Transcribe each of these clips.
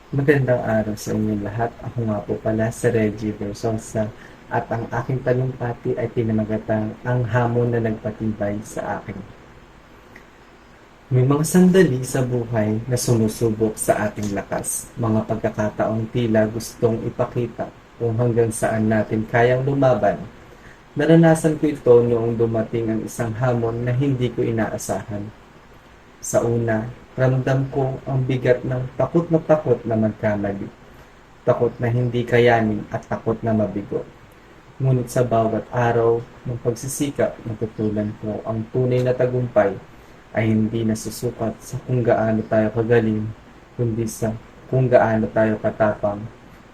Magandang araw sa inyong lahat. Ako nga po pala si Reggie Versosa at ang aking talumpati ay pinamagatang ang hamon na nagpatibay sa akin. May mga sandali sa buhay na sumusubok sa ating lakas, mga pagkakataong tila gustong ipakita kung hanggang saan natin kayang lumaban. Naranasan ko ito noong dumating ang isang hamon na hindi ko inaasahan. Sa una, ramdam ko ang bigat ng takot na magkamali. Takot na hindi kayanin at takot na mabigo. Ngunit sa bawat araw ng pagsisikap, natutunan ko ang tunay na tagumpay ay hindi nasusukat sa kung gaano tayo kagaling, kundi sa kung gaano tayo katapang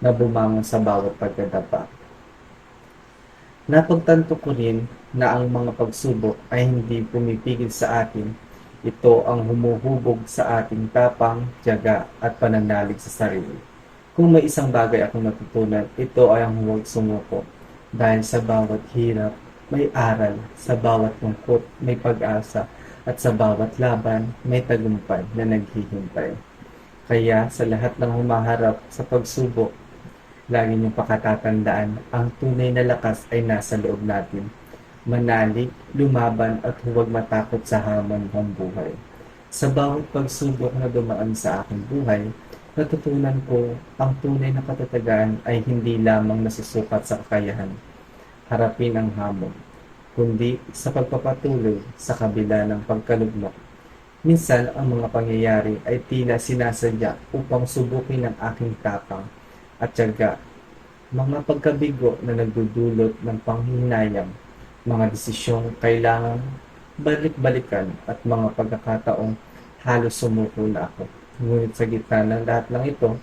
na bumangon sa bawat pagkadapa. Napagtanto ko rin na ang mga pagsubok ay hindi pumipigil sa atin. Ito ang humuhubog sa ating tapang, tiyaga at pananalig sa sarili. Kung may isang bagay akong natutunan, ito ay ang huwag sumuko. Dahil sa bawat hirap, may aral, sa bawat lungkot, may pag-asa, at sa bawat laban, may tagumpay na naghihintay. Kaya sa lahat ng humaharap sa pagsubok, lagi niyong pakatatandaan, ang tunay na lakas ay nasa loob natin. Manalig, lumaban at huwag matakot sa hamon ng buhay. Sa bawat pagsubok na dumaan sa aking buhay, natutunan ko ang tunay na katatagan ay hindi lamang nasusukat sa kakayahan, harapin ang hamon, kundi sa pagpapatuloy sa kabila ng pagkalugmok. Minsan ang mga pangyayari ay tila sinasadya upang subukin ang aking tapang at tiyaga, mga pagkabigo na nagdudulot ng panghihinayang, mga desisyong kailangan balik-balikan at mga pagkakataong halos sumuko na ako. Ngunit sa gitna ng lahat ng ito,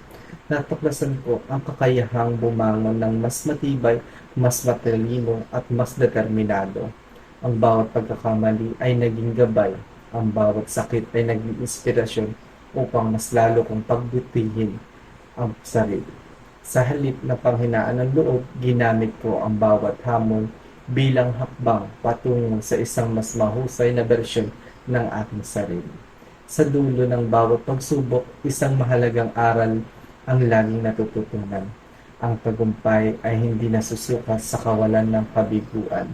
natuklasan ko ang kakayahang bumangon ng mas matibay, mas matalino at mas determinado. Ang bawat pagkakamali ay naging gabay, ang bawat sakit ay naging inspirasyon upang mas lalo kong pagbutihin ang sarili. Sa halip na panghinaan ng loob, ginamit ko ang bawat hamon bilang hakbang patungo sa isang mas mahusay na bersyon ng aking sarili. Sa dulo ng bawat pagsubok, isang mahalagang aral ang laging natututunan. Ang tagumpay ay hindi nasusukat sa kawalan ng kabiguan,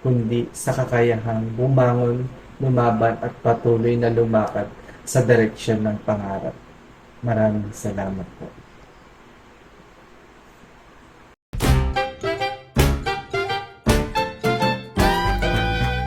kundi sa kakayahang bumangon, lumaban at patuloy na lumakad sa direksyon ng pangarap. Maraming salamat po.